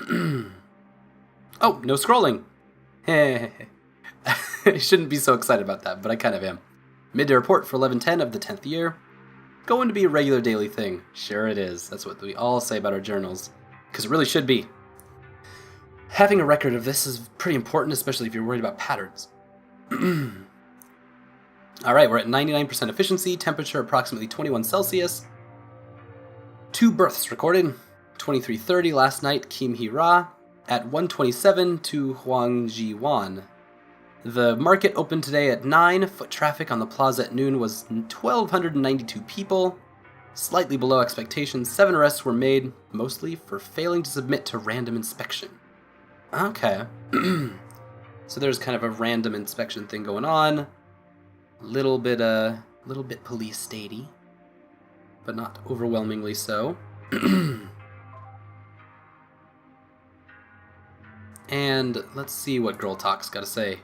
Oh, no scrolling. I shouldn't be so excited about that, but I kind of am. Midday report for 11/10 of the 10th year. Going to be a regular daily thing. Sure it is. That's what we all say about our journals. Because it really should be. Having a record of this is pretty important, especially if you're worried about patterns. Alright, we're at 99% efficiency, temperature approximately 21 Celsius. 2 births recorded. 23:30 last night, Kim Hee-ra. At 1:27 to Huang Ji-wan. The market opened today at 9. Foot traffic on the plaza at noon was 1,292 people. Slightly below expectations, 7 arrests were made, mostly for failing to submit to random inspection. Okay. So there's kind of a random inspection thing going on. Little bit police statey, but not overwhelmingly so. And let's see what Girl Talk's got to say.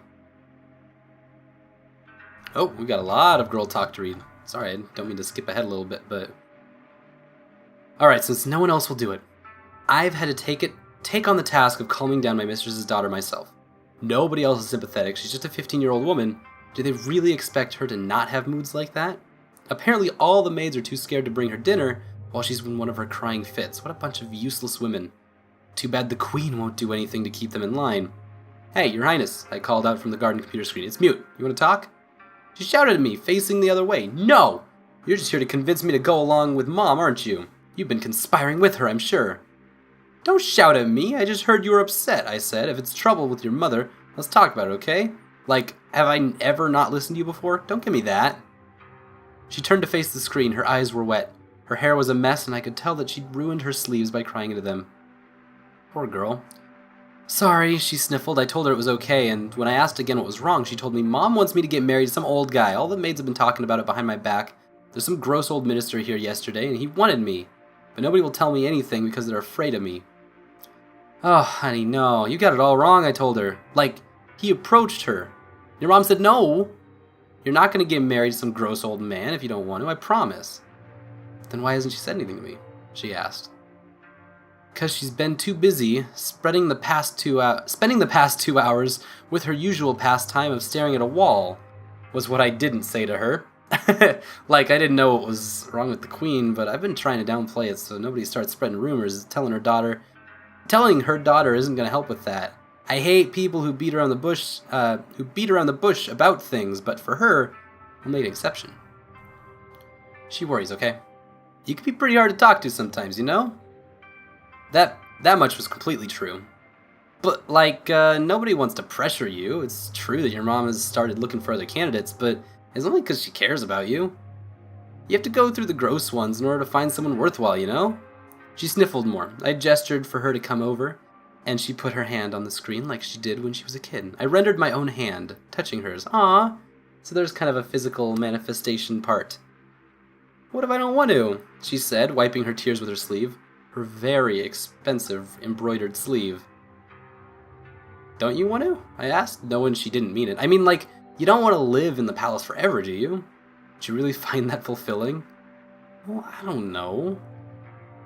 Oh, we got a lot of Girl Talk to read. Sorry, I don't mean to skip ahead a little bit, but... Alright, since no one else will do it, I've had to take on the task of calming down my mistress's daughter myself. Nobody else is sympathetic, she's just a 15-year-old woman. Do they really expect her to not have moods like that? Apparently all the maids are too scared to bring her dinner while she's in one of her crying fits. What a bunch of useless women. Too bad the queen won't do anything to keep them in line. Hey, your highness, I called out from the garden computer screen. It's mute. You want to talk? She shouted at me, facing the other way. No! You're just here to convince me to go along with Mom, aren't you? You've been conspiring with her, I'm sure. Don't shout at me. I just heard you were upset, I said. If it's trouble with your mother, let's talk about it, okay? Like, have I ever not listened to you before? Don't give me that. She turned to face the screen. Her eyes were wet. Her hair was a mess, and I could tell that she'd ruined her sleeves by crying into them. Poor girl. Sorry, she sniffled. I told her it was okay, and when I asked again what was wrong, she told me, Mom wants me to get married to some old guy. All the maids have been talking about it behind my back. There's some gross old minister here yesterday, and he wanted me. But nobody will tell me anything because they're afraid of me. Oh, honey, no. You got it all wrong, I told her. Like, he approached her. Your mom said, no. You're not going to get married to some gross old man if you don't want to, I promise. Then why hasn't she said anything to me? She asked. Because she's been too busy spending the past 2 hours with her usual pastime of staring at a wall, was what I didn't say to her. Like, I didn't know what was wrong with the queen, but I've been trying to downplay it so nobody starts spreading rumors, telling her daughter isn't going to help with that. I hate people who beat around the bush about things, but for her, I made an exception. She worries, okay? You can be pretty hard to talk to sometimes, you know? That much was completely true. But, like, nobody wants to pressure you. It's true that your mom has started looking for other candidates, but it's only because she cares about you. You have to go through the gross ones in order to find someone worthwhile, you know? She sniffled more. I gestured for her to come over, and she put her hand on the screen like she did when she was a kid. I rendered my own hand, touching hers. Aww. So there's kind of a physical manifestation part. What if I don't want to? She said, wiping her tears with her sleeve. Her very expensive embroidered sleeve. Don't you want to? I asked, knowing she didn't mean it. I mean, like, you don't want to live in the palace forever, do you? Do you really find that fulfilling? Well, I don't know.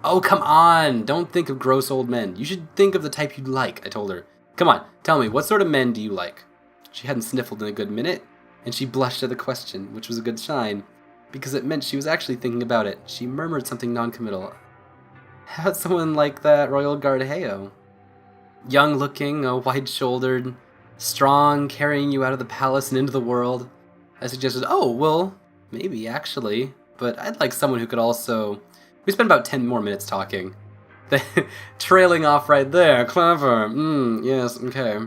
Oh, come on! Don't think of gross old men. You should think of the type you'd like, I told her. Come on, tell me, what sort of men do you like? She hadn't sniffled in a good minute, and she blushed at the question, which was a good sign, because it meant she was actually thinking about it. She murmured something non-committal. How about someone like that Royal Guard Heo? Young-looking, wide-shouldered, strong, carrying you out of the palace and into the world. I suggested, oh, well, maybe, actually. But I'd like someone who could also... We spent about 10 more minutes talking. Trailing off right there. Clever. Yes, okay.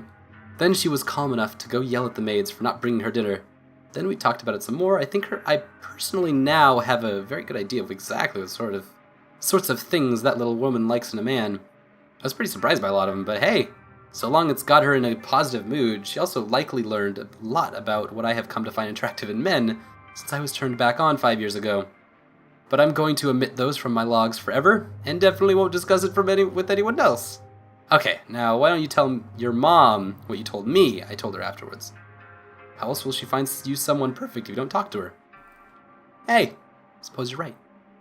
Then she was calm enough to go yell at the maids for not bringing her dinner. Then we talked about it some more. I personally now have a very good idea of exactly what sorts of things that little woman likes in a man. I was pretty surprised by a lot of them, but hey, so long it's got her in a positive mood, she also likely learned a lot about what I have come to find attractive in men since I was turned back on 5 years ago. But I'm going to omit those from my logs forever, and definitely won't discuss it with anyone else. Okay, now why don't you tell your mom what you told me, I told her afterwards. How else will she find you someone perfect if you don't talk to her? Hey, suppose you're right.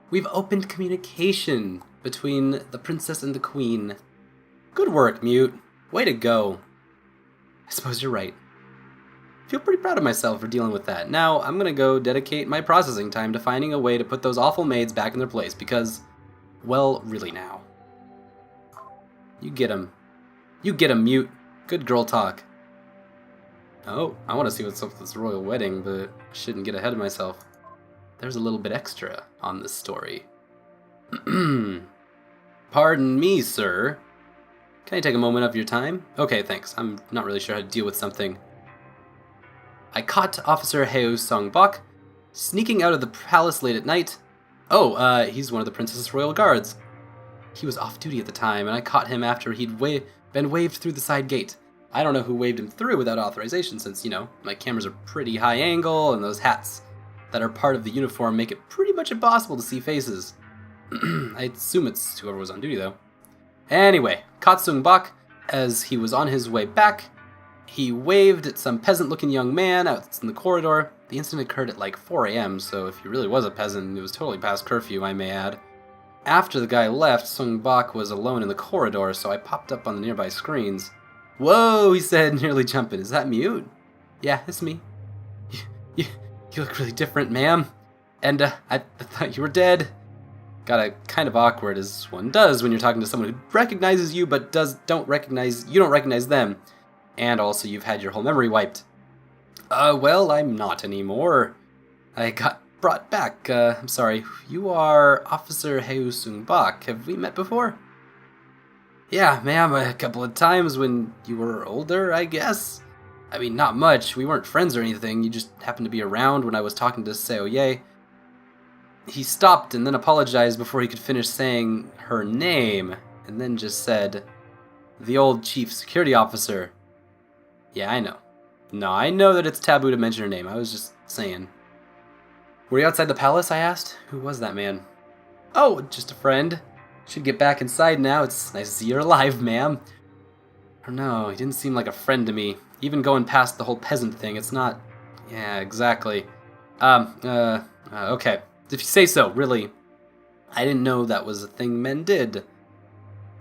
We've opened communication between the princess and the queen. Good work, Mute. Way to go. I suppose you're right. I feel pretty proud of myself for dealing with that. Now, I'm gonna go dedicate my processing time to finding a way to put those awful maids back in their place because, well, really now. You get 'em. You get 'em, Mute. Good girl talk. Oh, I want to see what's up with this royal wedding, but I shouldn't get ahead of myself. There's a little bit extra on this story. Pardon me, sir. Can I take a moment of your time? Okay, thanks. I'm not really sure how to deal with something. I caught Officer Heo Sung-bok sneaking out of the palace late at night. Oh, he's one of the Princess's Royal Guards. He was off duty at the time, and I caught him after he'd been waved through the side gate. I don't know who waved him through without authorization since, you know, my cameras are pretty high angle, and those hats that are part of the uniform make it pretty much impossible to see faces. I assume it's whoever was on duty, though. Anyway, caught Sung-bok as he was on his way back. He waved at some peasant-looking young man out in the corridor. The incident occurred at like 4 a.m., so if he really was a peasant, it was totally past curfew, I may add. After the guy left, Sung-bok was alone in the corridor, so I popped up on the nearby screens. Whoa, he said, nearly jumping. Is that Mute? Yeah, it's me. You look really different, ma'am. And I thought you were dead. Got a kind of awkward, as one does when you're talking to someone who recognizes you but you don't recognize them. And also you've had your whole memory wiped. Well, I'm not anymore. I got brought back. I'm sorry. You are Officer Heo Sung-bok. Have we met before? Yeah, ma'am, a couple of times when you were older, I guess. I mean, not much. We weren't friends or anything. You just happened to be around when I was talking to Seo-ye. He stopped and then apologized before he could finish saying her name, and then just said, the old chief security officer. Yeah, I know. No, I know that it's taboo to mention her name. I was just saying. Were you outside the palace, I asked? Who was that man? Oh, just a friend. Should get back inside now. It's nice to see you're alive, ma'am. I don't know, he didn't seem like a friend to me. Even going past the whole peasant thing, it's not... Yeah, exactly. Okay. If you say so, really. I didn't know that was a thing men did.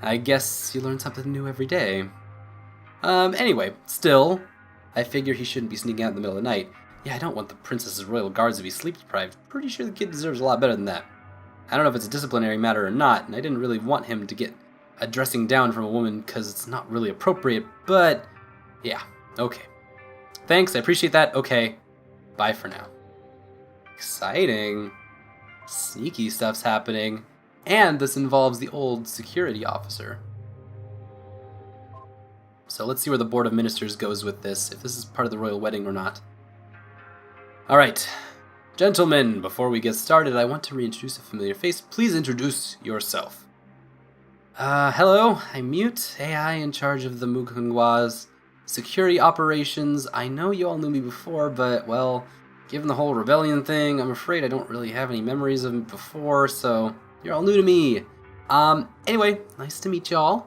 I guess you learn something new every day. Anyway, still, I figure he shouldn't be sneaking out in the middle of the night. Yeah, I don't want the Princess's Royal Guards to be sleep deprived. Pretty sure the kid deserves a lot better than that. I don't know if it's a disciplinary matter or not, and I didn't really want him to get a dressing down from a woman because it's not really appropriate, but yeah, okay. Thanks, I appreciate that. Okay, bye for now. Exciting. Sneaky stuff's happening, and this involves the old security officer. So let's see where the Board of Ministers goes with this, if this is part of the royal wedding or not. Alright, gentlemen, before we get started, I want to reintroduce a familiar face. Please introduce yourself. Hello, I'm Mute, AI in charge of the Mukunghwa's security operations. I know you all knew me before, but, well, given the whole rebellion thing, I'm afraid I don't really have any memories of it before, so you're all new to me. Anyway, nice to meet y'all.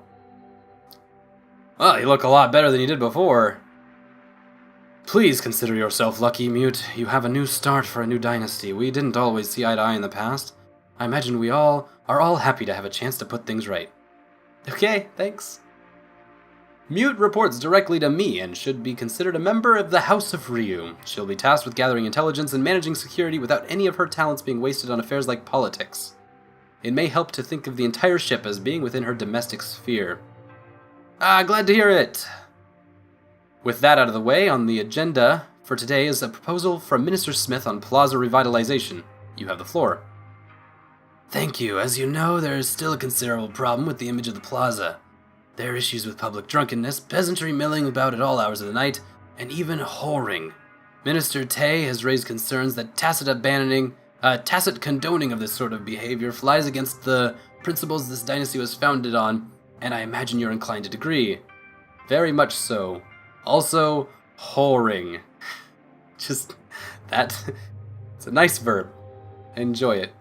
Well, you look a lot better than you did before. Please consider yourself lucky, Mute. You have a new start for a new dynasty. We didn't always see eye to eye in the past. I imagine we all are happy to have a chance to put things right. Okay, thanks. Mute reports directly to me and should be considered a member of the House of Ryu. She'll be tasked with gathering intelligence and managing security without any of her talents being wasted on affairs like politics. It may help to think of the entire ship as being within her domestic sphere. Glad to hear it. With that out of the way, on the agenda for today is a proposal from Minister Smith on plaza revitalization. You have the floor. Thank you. As you know, there is still a considerable problem with the image of the plaza. There are issues with public drunkenness, peasantry milling about at all hours of the night, and even whoring. Minister Tay has raised concerns that tacit condoning of this sort of behavior flies against the principles this dynasty was founded on, and I imagine you're inclined to agree. Very much so. Also, whoring. Just, it's a nice verb. Enjoy it.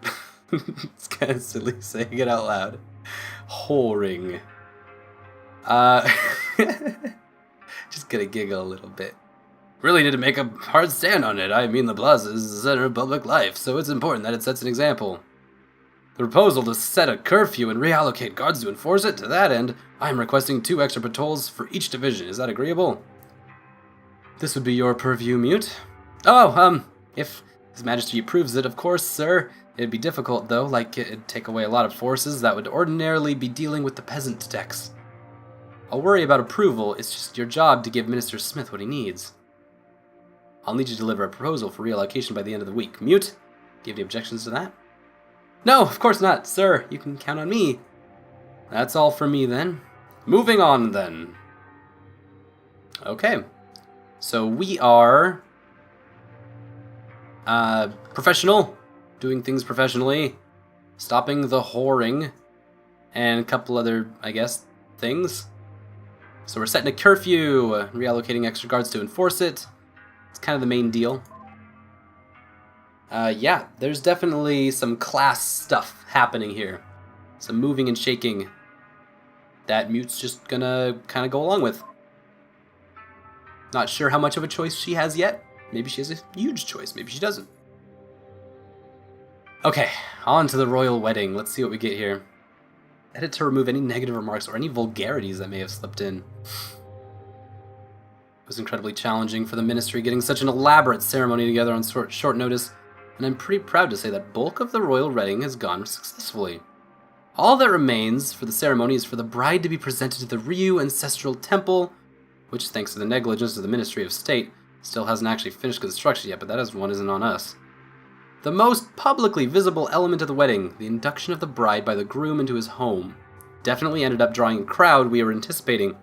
It's kind of silly saying it out loud. Whoring. Just gonna giggle a little bit. Really need to make a hard stand on it. I mean, the plaza is the center of public life, so it's important that it sets an example. The proposal to set a curfew and reallocate guards to enforce it, to that end, I am requesting 2 extra patrols for each division. Is that agreeable? This would be your purview, Mute. Oh, if His Majesty approves it, of course, sir. It'd be difficult, though, like it'd take away a lot of forces that would ordinarily be dealing with the peasant decks. I'll worry about approval, it's just your job to give Minister Smith what he needs. I'll need you to deliver a proposal for reallocation by the end of the week. Mute, do you have any objections to that? No, of course not, sir. You can count on me. That's all for me, then. Moving on, then. Okay. So we are... professional. Doing things professionally. Stopping the whoring. And a couple other, I guess, things. So we're setting a curfew. Reallocating extra guards to enforce it. It's kind of the main deal. Yeah, there's definitely some class stuff happening here. Some moving and shaking that Mute's just gonna kind of go along with. Not sure how much of a choice she has yet. Maybe she has a huge choice, maybe she doesn't. Okay, on to the royal wedding. Let's see what we get here. Edit to remove any negative remarks or any vulgarities that may have slipped in. It was incredibly challenging for the ministry getting such an elaborate ceremony together on short notice, and I'm pretty proud to say that bulk of the royal wedding has gone successfully. All that remains for the ceremony is for the bride to be presented to the Ryu Ancestral Temple, which, thanks to the negligence of the Ministry of State, still hasn't actually finished construction yet, but that one isn't on us. The most publicly visible element of the wedding, the induction of the bride by the groom into his home, definitely ended up drawing a crowd we were anticipating,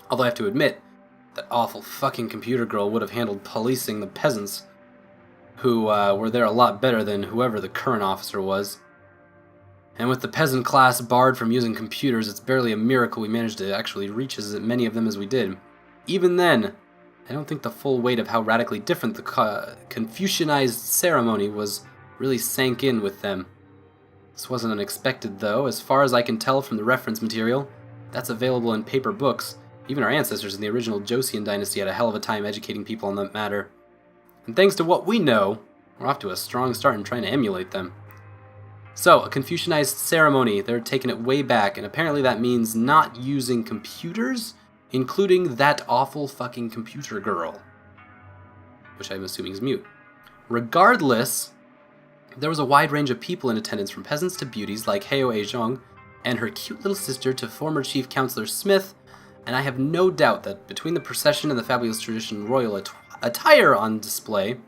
although I have to admit, that awful fucking computer girl would have handled policing the peasants, who were there a lot better than whoever the current officer was. And with the peasant class barred from using computers, it's barely a miracle we managed to actually reach as many of them as we did. Even then, I don't think the full weight of how radically different the Confucianized ceremony was really sank in with them. This wasn't unexpected, though. As far as I can tell from the reference material, that's available in paper books. Even our ancestors in the original Joseon dynasty had a hell of a time educating people on that matter. And thanks to what we know, we're off to a strong start in trying to emulate them. So, a Confucianized ceremony, they're taking it way back, and apparently that means not using computers, including that awful fucking computer girl, which I'm assuming is Mute. Regardless, there was a wide range of people in attendance, from peasants to beauties like Heo Aejong and her cute little sister to former Chief Counselor Smith, and I have no doubt that between the procession and the fabulous traditional royal attire on display,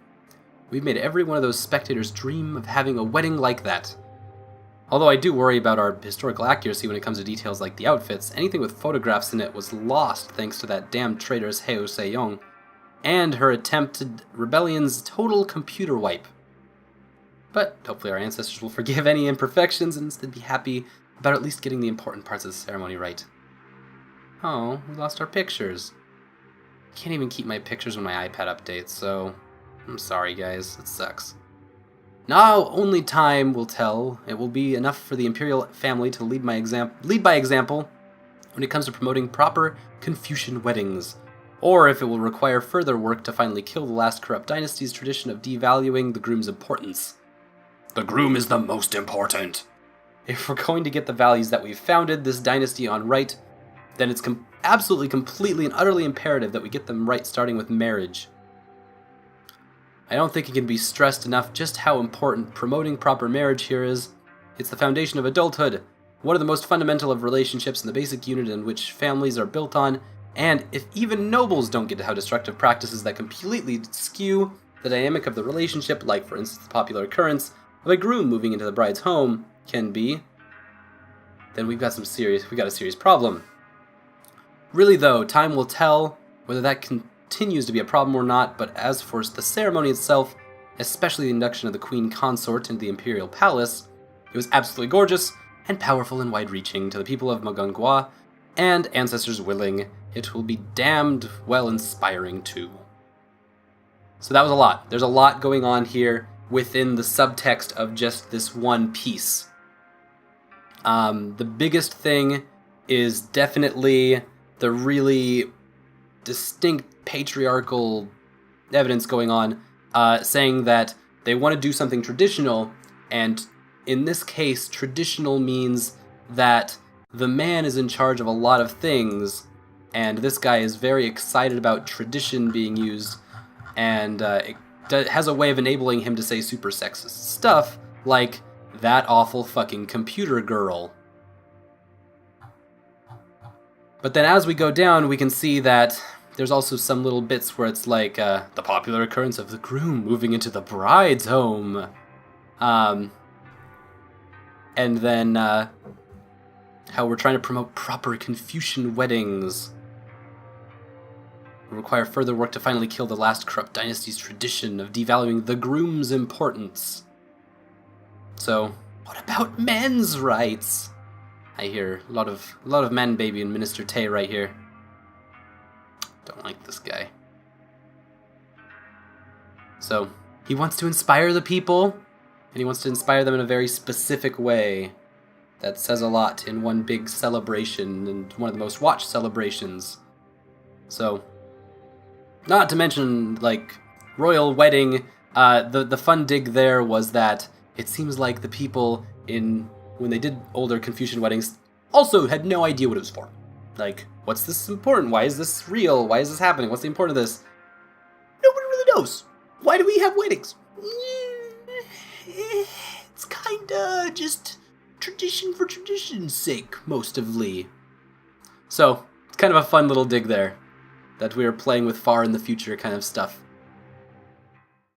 we've made every one of those spectators dream of having a wedding like that. Although I do worry about our historical accuracy when it comes to details like the outfits, anything with photographs in it was lost thanks to that damn traitorous Heo Sejong, and her attempted rebellion's total computer wipe. But hopefully our ancestors will forgive any imperfections and instead be happy about at least getting the important parts of the ceremony right. Oh, we lost our pictures. I can't even keep my pictures when my iPad updates, so I'm sorry guys, it sucks. Now only time will tell. It will be enough for the imperial family to lead by example when it comes to promoting proper Confucian weddings, or if it will require further work to finally kill the last corrupt dynasty's tradition of devaluing the groom's importance. The groom is the most important. If we're going to get the values that we've founded this dynasty on right, then it's absolutely, completely, and utterly imperative that we get them right, starting with marriage. I don't think it can be stressed enough just how important promoting proper marriage here is. It's the foundation of adulthood, one of the most fundamental of relationships and the basic unit in which families are built on, and if even nobles don't get how destructive practices that completely skew the dynamic of the relationship, like for instance the popular occurrence of a groom moving into the bride's home, can be, then we've got a serious problem. Really though, time will tell whether that continues to be a problem or not, but as for the ceremony itself, especially the induction of the queen consort into the imperial palace, it was absolutely gorgeous and powerful and wide-reaching to the people of Magongwa, and ancestors willing, it will be damned well inspiring too. So that was a lot. There's a lot going on here within the subtext of just this one piece. The biggest thing is definitely the really distinct patriarchal evidence going on, saying that they want to do something traditional and in this case, traditional means that the man is in charge of a lot of things, and this guy is very excited about tradition being used, and it has a way of enabling him to say super sexist stuff, like, that awful fucking computer girl. But then as we go down, we can see that there's also some little bits where it's like, the popular occurrence of the groom moving into the bride's home. And then, how we're trying to promote proper Confucian weddings. We require further work to finally kill the last corrupt dynasty's tradition of devaluing the groom's importance. So, what about men's rights? I hear a lot of man baby and Minister Tay right here. Don't like this guy. So, he wants to inspire the people, and he wants to inspire them in a very specific way that says a lot in one big celebration, and one of the most watched celebrations. So, not to mention, like, royal wedding, the fun dig there was that it seems like the people when they did older Confucian weddings, also had no idea what it was for. Like, what's this important? Why is this real? Why is this happening? What's the importance of this? Nobody really knows. Why do we have weddings? It's kinda just tradition for tradition's sake, most of Lee. So, it's kind of a fun little dig there, that we are playing with far in the future kind of stuff.